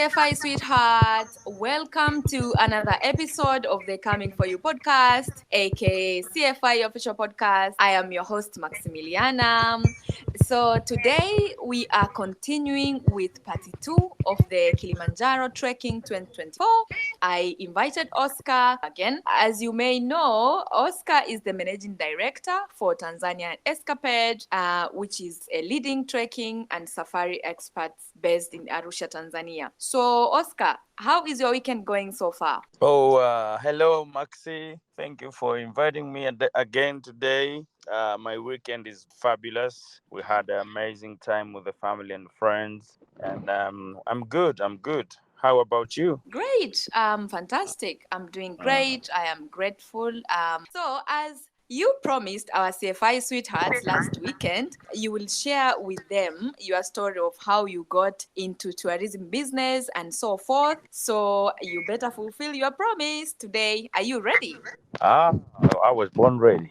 CFI sweethearts. Welcome to another episode of the Coming For You podcast, aka CFI official podcast. I am your host, Maximiliana. So today we are continuing with part 2 of the Kilimanjaro Trekking 2024. I invited Oscar again. As you may know, Oscar is the managing director for Tanzania Escapade, which is a leading trekking and safari expert based in Arusha, Tanzania. So, Oscar, how is your weekend going so far? Hello, Maxi. Thank you for inviting me again today. My weekend is fabulous. We had an amazing time with the family and friends, and I'm good. I'm good. How about you? Great. Fantastic. I'm doing Mm. great. I am grateful. So, as you promised our CFI sweethearts last weekend, you will share with them your story of how you got into tourism business and so forth. So, you better fulfill your promise today. Are you ready? Ah, I was born ready.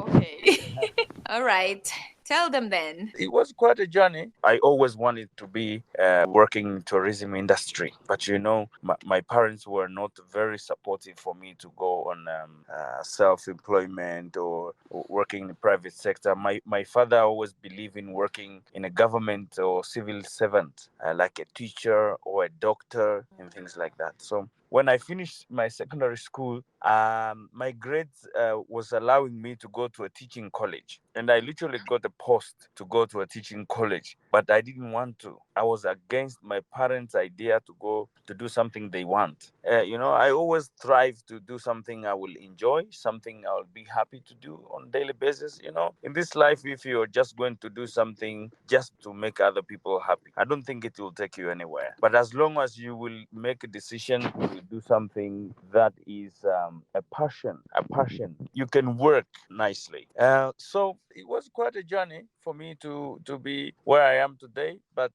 Okay. All right. Tell them then. It was quite a journey. I always wanted to be working in tourism industry, but my parents were not very supportive for me to go on self-employment or working in the private sector. My father always believed in working in a government or civil servant, like a teacher or a doctor and things like that. So when I finished my secondary school, my grades was allowing me to go to a teaching college, and I literally got a post to go to a teaching college, but I didn't want to. I was against my parents' idea to go to do something they want. I always strive to do something I will enjoy, something I will be happy to do on a daily basis. In this life, if you're just going to do something just to make other people happy, I don't think it will take you anywhere. But as long as you will make a decision to do something that is a passion, you can work nicely. So it was quite a journey for me to be where I am today. But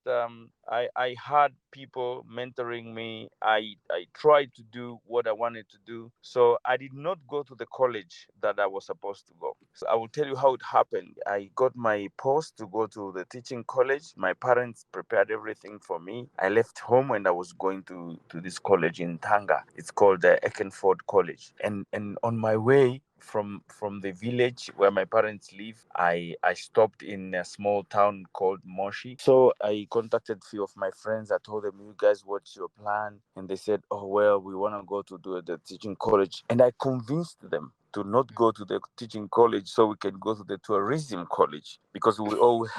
I had people mentoring me. I tried to do what I wanted to do. So I did not go to the college that I was supposed to go. So I will tell you how it happened. I got my post to go to the teaching college. My parents prepared everything for me. I left home and I was going to this college in Tanga. It's called the Ekenford College. And on my way from the village where my parents live, I stopped in a small town called Moshi. So I contacted a few of my friends. I told them, "You guys, what's your plan?" And they said, "Oh well, we want to go to do the teaching college." And I convinced them to not go to the teaching college so we can go to the tourism college, because we always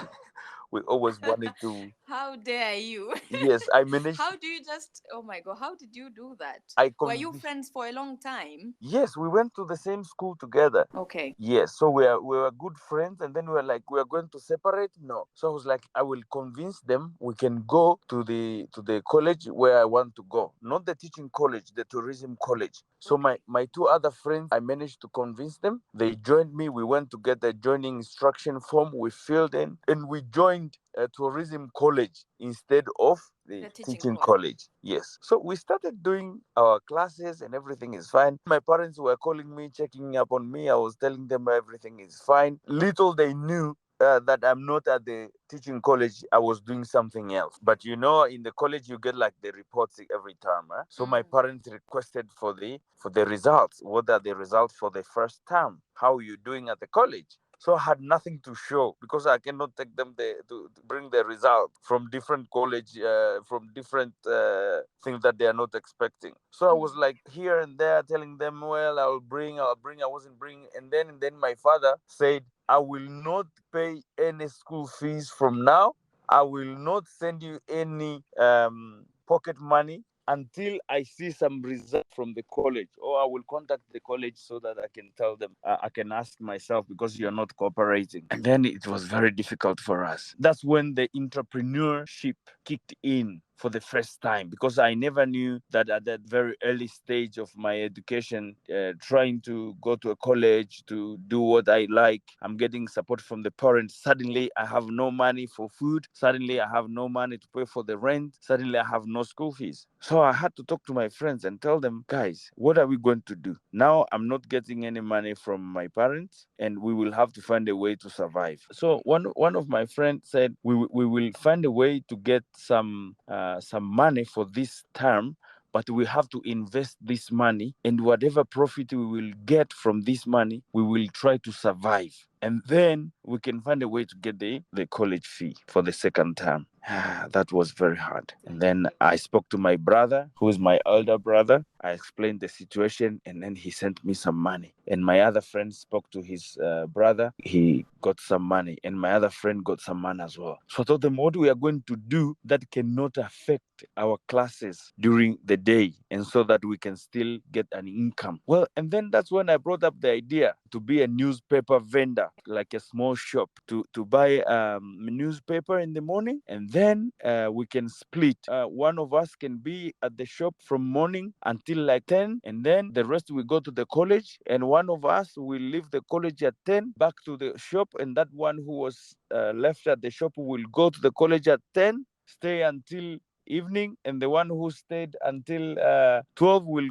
wanted to. How dare you? Yes, I managed. How do you just, oh my God, how did you do that? I Were you convinced. friends for a long time? Yes, we went to the same school together. Okay. Yes, so we were good friends, and then we were like, we are going to separate. No, so I was like, I will convince them we can go to the college where I want to go, not the teaching college, the tourism college. So my two other friends, I managed to convince them. They joined me. We went to get the joining instruction form. We filled in, and we joined a tourism college instead of the The teaching teaching college. college. Yes. So we started doing our classes and everything is fine. My parents were calling me, checking up on me. I was telling them everything is fine. Little they knew that I'm not at the teaching college, I was doing something else. But in the college you get like the reports every term. So my parents requested for the results. What are the results for the first term? How are you doing at the college? So I had nothing to show because I cannot take them to bring the result from different college, from different things that they are not expecting. So I was like here and there telling them, well, I'll bring. I wasn't bringing, and then my father said, I will not pay any school fees from now. I will not send you any pocket money until I see some result from the college, or I will contact the college so that I can tell them, I can ask myself because you're not cooperating. And then it was very difficult for us. That's when the entrepreneurship kicked in for the first time, because I never knew that at that very early stage of my education, trying to go to a college to do what I like, I'm getting support from the parents. Suddenly, I have no money for food. Suddenly, I have no money to pay for the rent. Suddenly, I have no school fees. So I had to talk to my friends and tell them, guys, what are we going to do? Now I'm not getting any money from my parents, and we will have to find a way to survive. So one of my friends said, we will find a way to get some some money for this term, but we have to invest this money, and whatever profit we will get from this money, we will try to survive. And then we can find a way to get the college fee for the second term. That was very hard. And then I spoke to my brother, who is my elder brother. I explained the situation, and then he sent me some money. And my other friend spoke to his brother. He got some money, and my other friend got some money as well. So I told them what we are going to do that cannot affect our classes during the day, and so that we can still get an income. Well, and then that's when I brought up the idea to be a newspaper vendor, like a small shop, to buy a newspaper in the morning, and then we can split. One of us can be at the shop from morning until like 10, and then the rest will go to the college, and one of us will leave the college at 10, back to the shop, and that one who was left at the shop will go to the college at 10, stay until evening, and the one who stayed until 12 will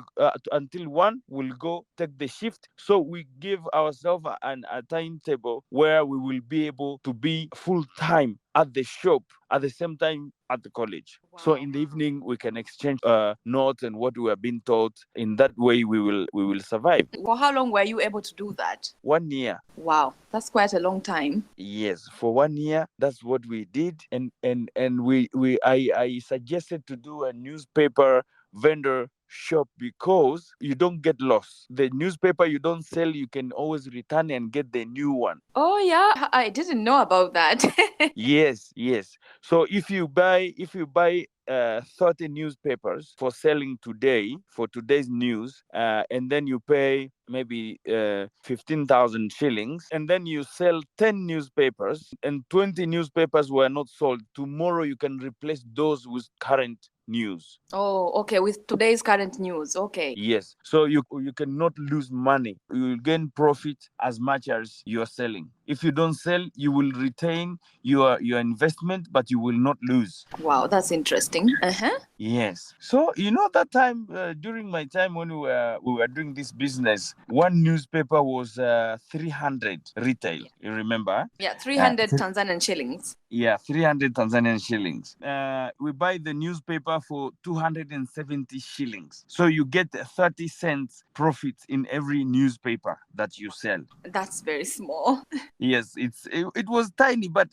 until 1 will go take the shift. So we give ourselves a timetable where we will be able to be full time at the shop at the same time at the college. Wow. So in the evening we can exchange notes and what we have been taught. In that way we will survive. For how long were you able to do that? 1 year. Wow, that's quite a long time. Yes, for 1 year, that's what we did, and I suggested to do a newspaper vendor shop because you don't get lost. The newspaper you don't sell, you can always return and get the new one. Oh yeah, I didn't know about that. Yes. So if you buy 30 newspapers for selling today, for today's news, and then you pay maybe 15,000 shillings, and then you sell 10 newspapers and 20 newspapers were not sold, tomorrow you can replace those with current news. Oh, okay, with today's current news. Okay. Yes. So you cannot lose money. You will gain profit as much as you're selling. If you don't sell, you will retain your investment, but you will not lose. Wow, that's interesting. Yes. So that time, during my time when we were doing this business, one newspaper was 300 retail. You remember? Yeah, 300 Tanzanian shillings. Yeah, 300 Tanzanian shillings. We buy the newspaper for 270 shillings. So you get 30 cents profit in every newspaper that you sell. That's very small. Yes, it was tiny, but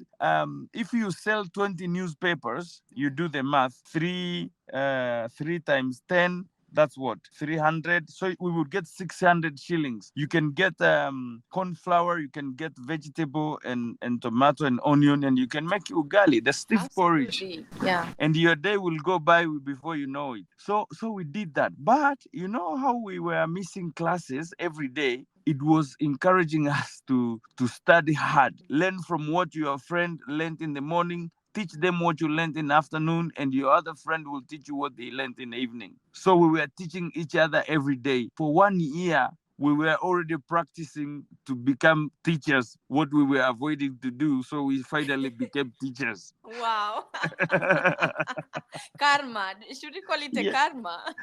if you sell 20 newspapers, you do the math, 3 times 10, that's what, 300. So we would get 600 shillings. You can get corn flour, you can get vegetable and tomato and onion, and you can make ugali, the stiff porridge. Yeah. And your day will go by before you know it. So we did that. But you know how we were missing classes every day? It was encouraging us to study hard, learn from what your friend learned in the morning, teach them what you learned in the afternoon, and your other friend will teach you what they learned in the evening. So we were teaching each other every day. For 1 year, we were already practicing to become teachers, what we were avoiding to do. So we finally became teachers. Wow. Karma. Should we call it a karma?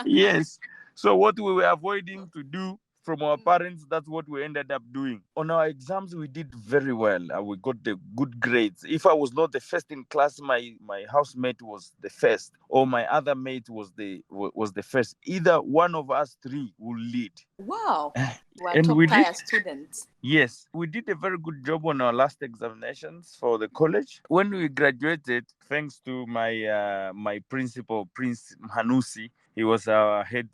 Yes. So what we were avoiding to do from our parents, that's what we ended up doing. On our exams, we did very well. We got the good grades. If I was not the first in class, my housemate was the first, or my other mate was the first. Either one of us three will lead. Wow. And top we tier did. Students. Yes, we did a very good job on our last examinations for the college. When we graduated, thanks to my principal, Prince Hanusi, he was our head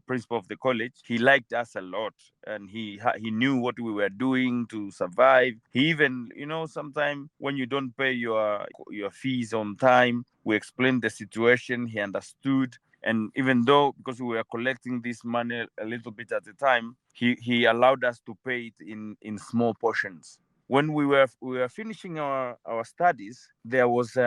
principal of the college. He liked us a lot, and he knew what we were doing to survive. He even, sometimes when you don't pay your fees on time, we explained the situation. He understood. And even though, because we were collecting this money a little bit at a time, he allowed us to pay it in small portions. When we were finishing our studies, there was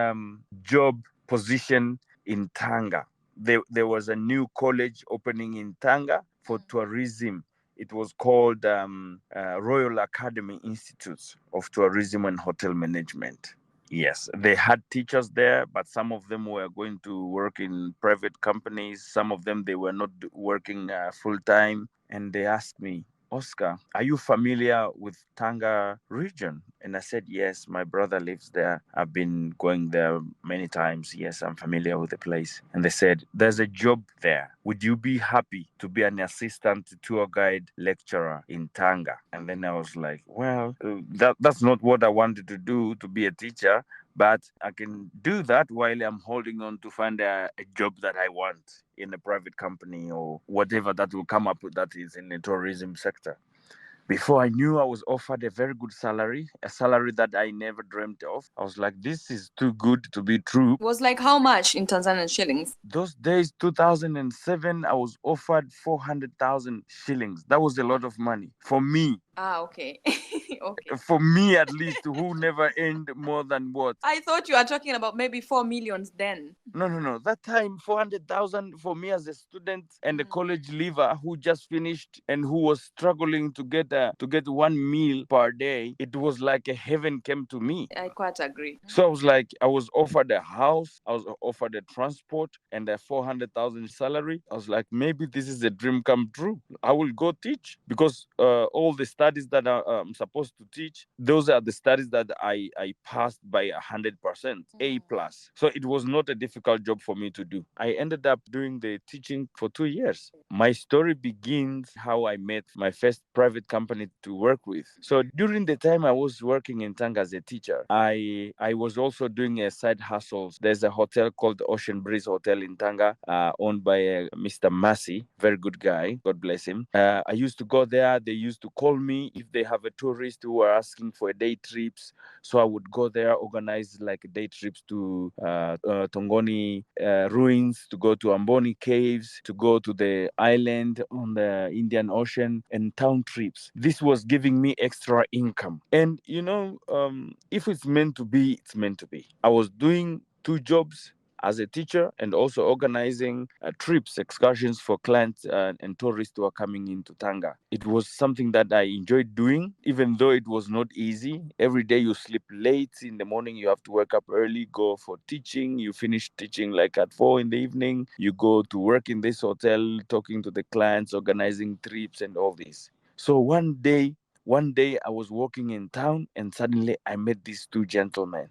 job position in Tanga. There was a new college opening in Tanga for tourism. It was called Royal Academy Institute of Tourism and Hotel Management. Yes, they had teachers there, but some of them were going to work in private companies. Some of them, they were not working full time. And they asked me, Oscar, are you familiar with Tanga region? And I said, yes, my brother lives there. I've been going there many times. Yes, I'm familiar with the place. And they said, there's a job there. Would you be happy to be an assistant tour guide lecturer in Tanga? And then I was like, well, that's not what I wanted to do, to be a teacher, but I can do that while I'm holding on to find a job that I want in a private company or whatever that will come up with that is in the tourism sector. Before I knew, I was offered a very good salary, a salary that I never dreamt of. I was like, this is too good to be true. Was like how much in Tanzanian shillings? Those days, 2007, I was offered 400,000 shillings. That was a lot of money for me. Ah, okay. Okay. For me, at least, who never earned more than what? I thought you were talking about maybe 4 millions then. No, no, no. That time, 400,000 for me as a student and a college leaver who just finished and who was struggling to get one meal per day. It was like a heaven came to me. I quite agree. So I was like, I was offered a house, I was offered a transport and a 400,000 salary. I was like, maybe this is a dream come true. I will go teach because all the studies that I'm supposed to teach, those are the studies that I passed by 100%, A plus. So it was not a difficult job for me to do. I ended up doing the teaching for 2 years. My story begins how I met my first private company to work with. So during the time I was working in Tanga as a teacher, I was also doing a side hustles. There's a hotel called Ocean Breeze Hotel in Tanga, owned by Mr. Massey, very good guy. God bless him. I used to go there. They used to call me if they have a tourist who are asking for a day trips. So I would go there, organize like day trips to Tongoni ruins, to go to Amboni caves, to go to the island on the Indian Ocean, and town trips. This was giving me extra income. And if it's meant to be, it's meant to be. I was doing two jobs as a teacher and also organizing trips, excursions for clients and tourists who are coming into Tanga. It was something that I enjoyed doing, even though it was not easy. Every day you sleep late in the morning, you have to wake up early, go for teaching. You finish teaching like at 4 in the evening. You go to work in this hotel, talking to the clients, organizing trips and all this. So one day I was walking in town and suddenly I met these two gentlemen.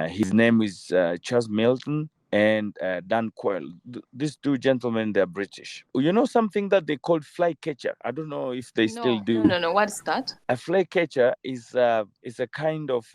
His name is Charles Milton and Dan Quayle. These two gentlemen, they're British. You know something that they called fly catcher? I don't know if they still No, do. no, no, no. What is that? A fly catcher is a kind of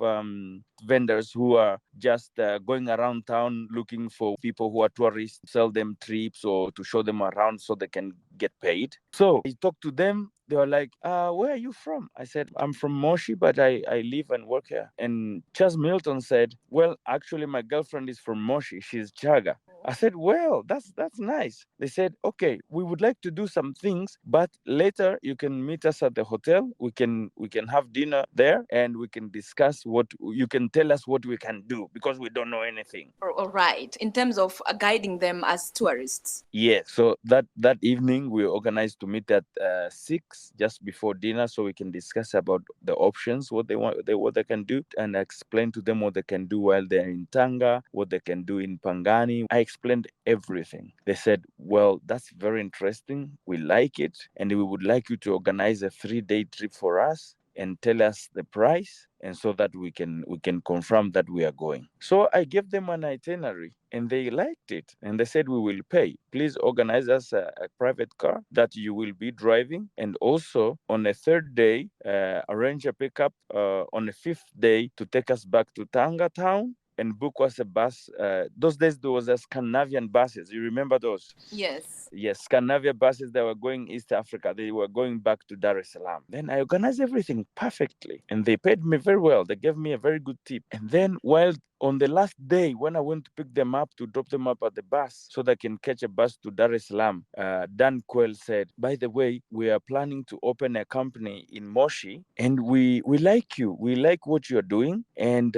vendors who are just going around town looking for people who are tourists, sell them trips or to show them around so they can get paid. So I talked to them. They were like, where are you from? I said, I'm from Moshi, but I live and work here. And Charles Milton said, well, actually, my girlfriend is from Moshi. She's Chaga. I said, well, that's nice. They said, okay, we would like to do some things, but later you can meet us at the hotel. We can have dinner there and we can discuss what you can tell us what we can do because we don't know anything. All right. In terms of guiding them as tourists. Yeah. So that evening we organized to meet at 6 just before dinner so we can discuss about the options, what they want, what they can do, and I explain to them what they can do while they're in Tanga, what they can do in Pangani. I explained everything. They said, well, that's very interesting. We like it. And we would like you to organize a 3-day trip for us and tell us the price and so that we can confirm that we are going. So I gave them an itinerary and they liked it and they said we will pay. Please organize us a private car that you will be driving and also on a third day arrange a pickup on a fifth day to take us back to Tanga town and book us a bus. Those days there was a Scandinavian buses. You remember those? Yes. Yes, Scandinavia buses that were going East Africa. They were going back to Dar es Salaam. Then I organized everything perfectly and they paid me very well. They gave me a very good tip. And then while on the last day, when I went to pick them up, to drop them up at the bus so they can catch a bus to Dar es Salaam, Dan Quayle said, by the way, we are planning to open a company in Moshi and we like you. We like what you're doing. And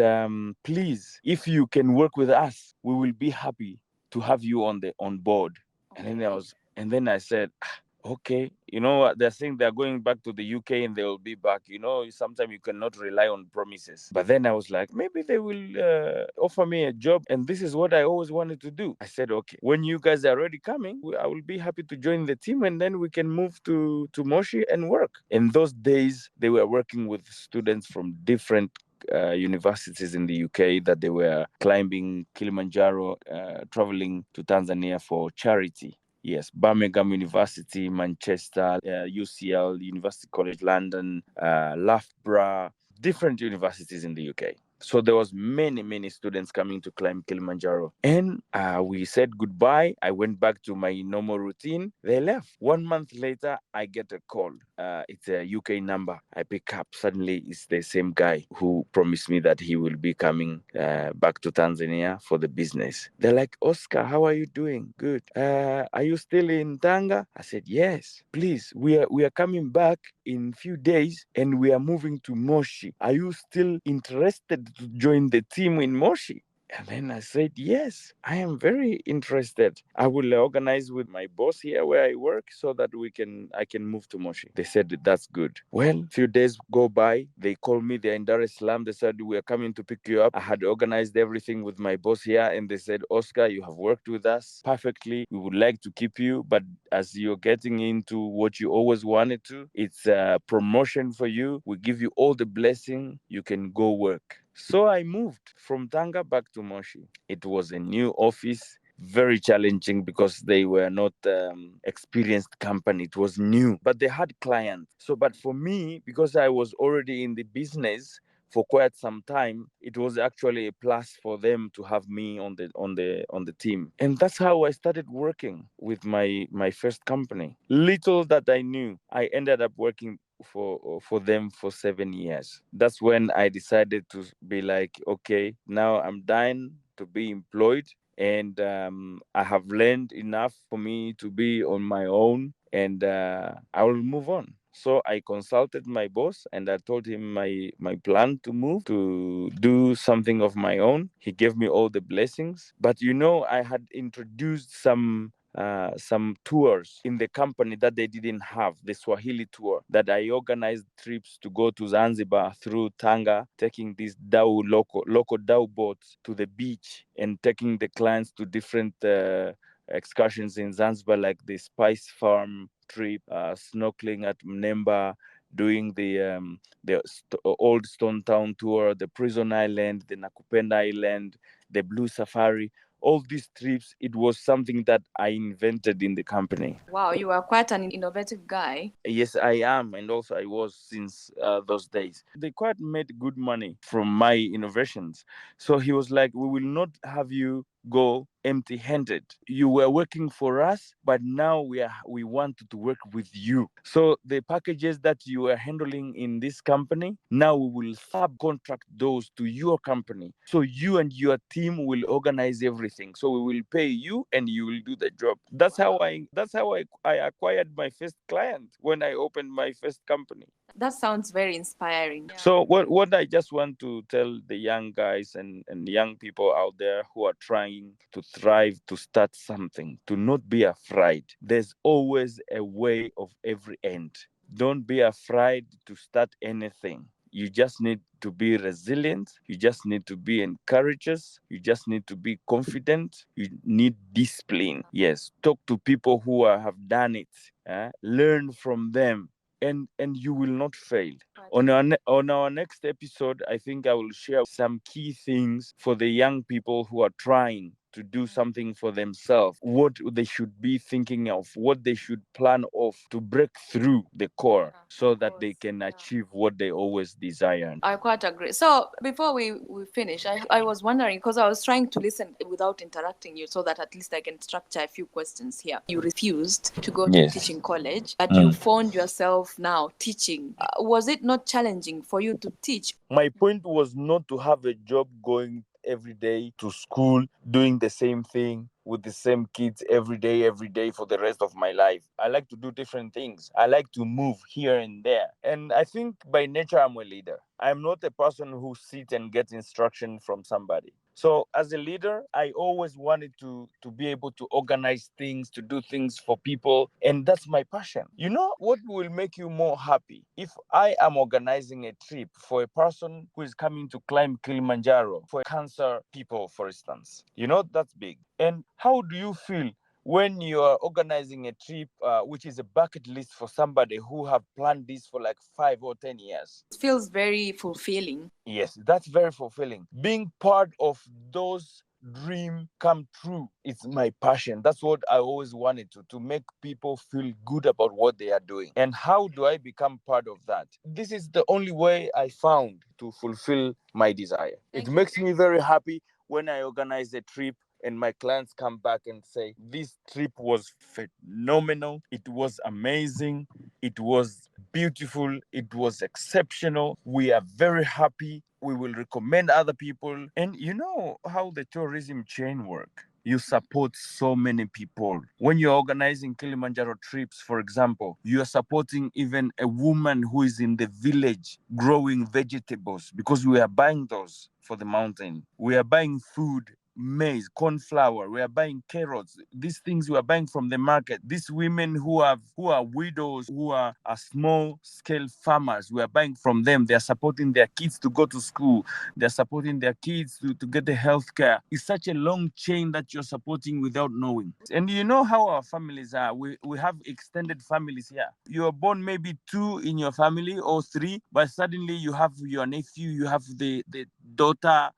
please, if you can work with us, we will be happy to have you on board. And then I said, Okay, you know what they're saying, they're going back to the UK and they will be back. Sometimes you cannot rely on promises. But then I was like, maybe they will offer me a job, and this is what I always wanted to do. I said, okay, when you guys are already coming, I will be happy to join the team, and then we can move to Moshi and work. In those days, they were working with students from different universities in the UK, that they were climbing Kilimanjaro, traveling to Tanzania for charity. Yes, Birmingham University, Manchester, UCL, University College London, Loughborough, different universities in the UK. So there was many students coming to climb Kilimanjaro, and we said goodbye. I went back to my normal routine. They left. 1 month later, I get a call. It's a UK number. I pick up. Suddenly, it's the same guy who promised me that he will be coming back to Tanzania for the business. They're like, Oscar, how are you doing? Good. Are you still in Tanga? I said, yes. Please, we are coming back in few days, and we are moving to Moshi. Are you still interested to join the team in Moshi? And then I said, yes, I am very interested. I will organize with my boss here where I work, so that I can move to Moshi. They said, that's good. Well, few days go by. They call me. They're in Dar es Salaam. They said, we are coming to pick you up. I had organized everything with my boss here, and they said, Oscar, you have worked with us perfectly. We would like to keep you, but as you're getting into what you always wanted to, it's a promotion for you. We give you all the blessing. You can go work. So I moved from Tanga back to Moshi. It was a new office, very challenging, because they were not experienced company. It was new, but they had clients. So, but for me, because I was already in the business for quite some time, it was actually a plus for them to have me on the team. And that's how I started working with my first company. Little that I knew, I ended up working for them for 7 years. That's when I decided to be like, okay, now I'm done to be employed, and I have learned enough for me to be on my own, and I will move on. So I consulted my boss, and I told him my plan to move to do something of my own. He gave me all the blessings. But I had introduced some tours in the company that they didn't have, the Swahili tour, that I organized trips to go to Zanzibar through Tanga, taking these local dhow boats to the beach, and taking the clients to different excursions in Zanzibar, like the spice farm trip, snorkeling at Mnemba, doing the old Stone Town tour, the Prison Island, the Nakupenda Island, the Blue Safari. All these trips, it was something that I invented in the company. Wow, you are quite an innovative guy. Yes, I am, and also I was since those days. They quite made good money from my innovations. So he was like, "We will not have you go empty-handed. You were working for us, but now we want to work with you. So the packages that you are handling in this company, now we will subcontract those to your company. So you and your team will organize everything. So we will pay you, and you will do the job." That's how I acquired my first client when I opened my first company. That sounds very inspiring. Yeah. So what I just want to tell the young guys and young people out there who are trying to thrive, to start something, to not be afraid. There's always a way of every end. Don't be afraid to start anything. You just need to be resilient. You just need to be encouraged. You just need to be confident. You need discipline. Yes, talk to people who have done it. Learn from them, and you will not fail. On our next episode, I think I will share some key things for the young people who are trying to do something for themselves, what they should be thinking of, what they should plan of to break through the core, so that they can achieve what they always desired. I quite agree. So before we finish, I was wondering, because I was trying to listen without interrupting you, so that at least I can structure a few questions here. You refused to go to Yes. teaching college, but you found yourself now teaching. Was it not challenging for you to teach? My point was not to have a job going every day to school, doing the same thing with the same kids every day for the rest of my life. I like to do different things. I like to move here and there. And I think by nature, I'm a leader. I'm not a person who sits and gets instruction from somebody. So as a leader, I always wanted to be able to organize things, to do things for people, and that's my passion. You know what will make you more happy? If I am organizing a trip for a person who is coming to climb Kilimanjaro, for cancer people, for instance. You know, that's big. And how do you feel when you are organizing a trip, which is a bucket list for somebody who have planned this for like 5 or 10 years? It feels very fulfilling. Yes, that's very fulfilling. Being part of those dream come true, it's my passion. That's what I always wanted to make people feel good about what they are doing. And how do I become part of that? This is the only way I found to fulfill my desire. It Thank you. makes me very happy when I organize a trip and my clients come back and say, this trip was phenomenal, it was amazing, it was beautiful, it was exceptional, we are very happy, we will recommend other people. And you know how the tourism chain work, you support so many people. When you're organizing Kilimanjaro trips, for example, you are supporting even a woman who is in the village growing vegetables, because we are buying those for the mountain. We are buying food, maize, corn flour. We are buying carrots. These things we are buying from the market. These women who are widows, who are small scale farmers, we are buying from them. They are supporting their kids to go to school. They are supporting their kids to get the health care. It's such a long chain that you're supporting without knowing. And you know how our families are. We have extended families here. You are born maybe two in your family or three, but suddenly you have your nephew, you have the daughter,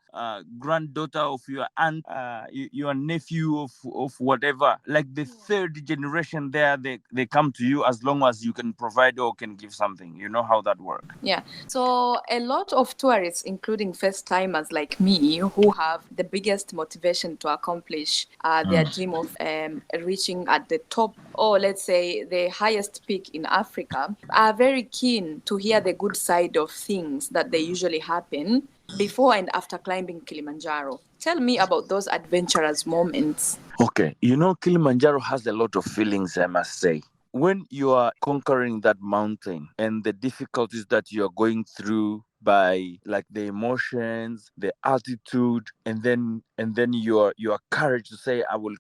granddaughter of your aunt, your nephew of whatever. Like the third generation there, they come to you as long as you can provide or can give something. You know how that works. Yeah. So a lot of tourists, including first timers like me, who have the biggest motivation to accomplish their dream of reaching at the top, or let's say the highest peak in Africa, are very keen to hear the good side of things that they usually happen before and after climbing Kilimanjaro. Tell me about those adventurous moments. Okay, you know, Kilimanjaro has a lot of feelings, I must say. When you are conquering that mountain and the difficulties that you are going through, by like the emotions, the altitude, and then your courage to say, I will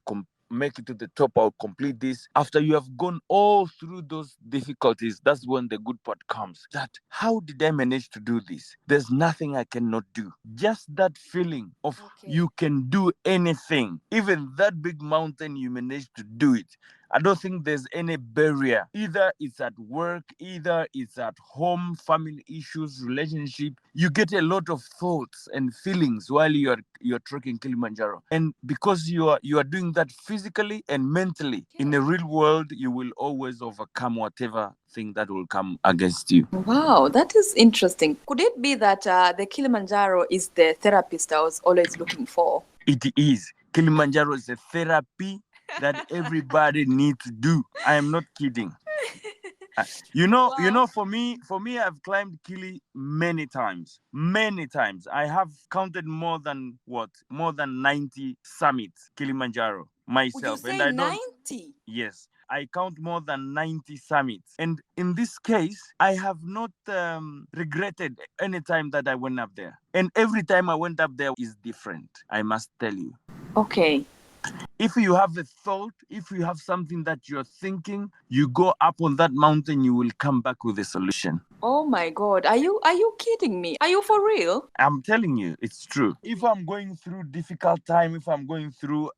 make it to the top, I'll complete this. After you have gone all through those difficulties, that's when the good part comes. That how did I manage to do this? There's nothing I cannot do. Just that feeling of Okay. you can do anything, even that big mountain, you managed to do it. I don't think there's any barrier. Either it's at work, either it's at home, family issues, relationship. You get a lot of thoughts and feelings while you're trekking Kilimanjaro. And because you are doing that physically and mentally, in the real world, you will always overcome whatever thing that will come against you. Wow, that is interesting. Could it be that the Kilimanjaro is the therapist I was always looking for? It is. Kilimanjaro is a therapy that everybody needs to do. I am not kidding. Wow. For me, I've climbed Kili many times. Many times. I have counted more than 90 summits, Kilimanjaro, Would you myself. And say I don't, 90? yes, I count more than 90 summits. And in this case, I have not regretted any time that I went up there. And every time I went up there is different, I must tell you. Okay. If you have a thought, if you have something that you're thinking, you go up on that mountain, you will come back with a solution. Oh my God. Are you kidding me? Are you for real? I'm telling you, it's true. If I'm going through difficult time, if I'm going through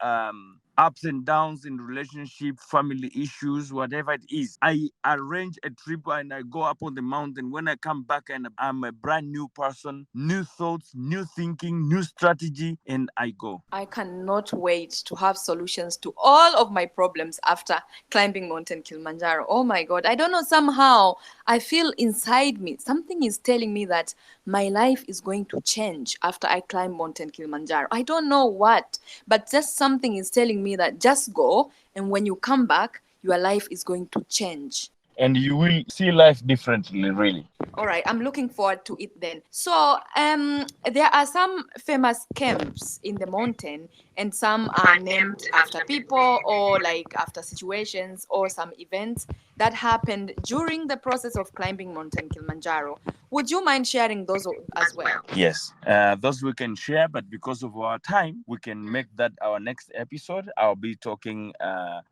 ups and downs in relationship, family issues, whatever it is, I arrange a trip and I go up on the mountain. When I come back and I'm a brand new person, new thoughts, new thinking, new strategy, and I go. I cannot wait to have solutions to all of my problems after climbing Mountain Kilimanjaro. Oh my God. I don't know. Somehow I feel inside me, something is telling me that my life is going to change after I climb Mountain Kilimanjaro. I don't know what, but just something is telling me that just go. And when you come back, your life is going to change. And you will see life differently, really. All right, I'm looking forward to it then. So, there are some famous camps in the mountain, and some are named after people or like after situations or some events that happened during the process of climbing Mountain Kilimanjaro. Would you mind sharing those as well? Yes, those we can share, but because of our time, we can make that our next episode. I'll be talking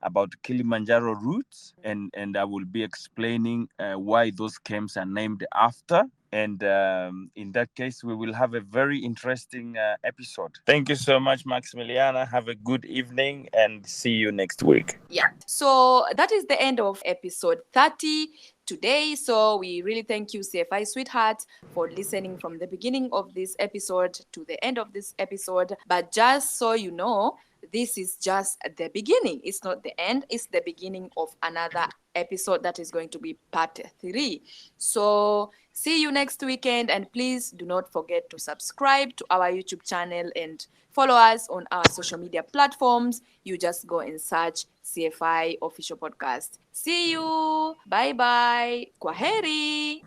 about Kilimanjaro routes, and I will be explaining why those camps are named after. And in that case, we will have a very interesting episode. Thank you so much, Maximiliana. Have a good evening and see you next week. Yeah. So that is the end of episode 30 today. So we really thank you, CFI Sweetheart, for listening from the beginning of this episode to the end of this episode. But just so you know, this is just the beginning. It's not the end, it's the beginning of another episode that is going to be part 3. So see you next weekend, and please do not forget to subscribe to our YouTube channel and follow us on our social media platforms. You just go and search CFI Official Podcast. See you. Bye bye. Kwaheri.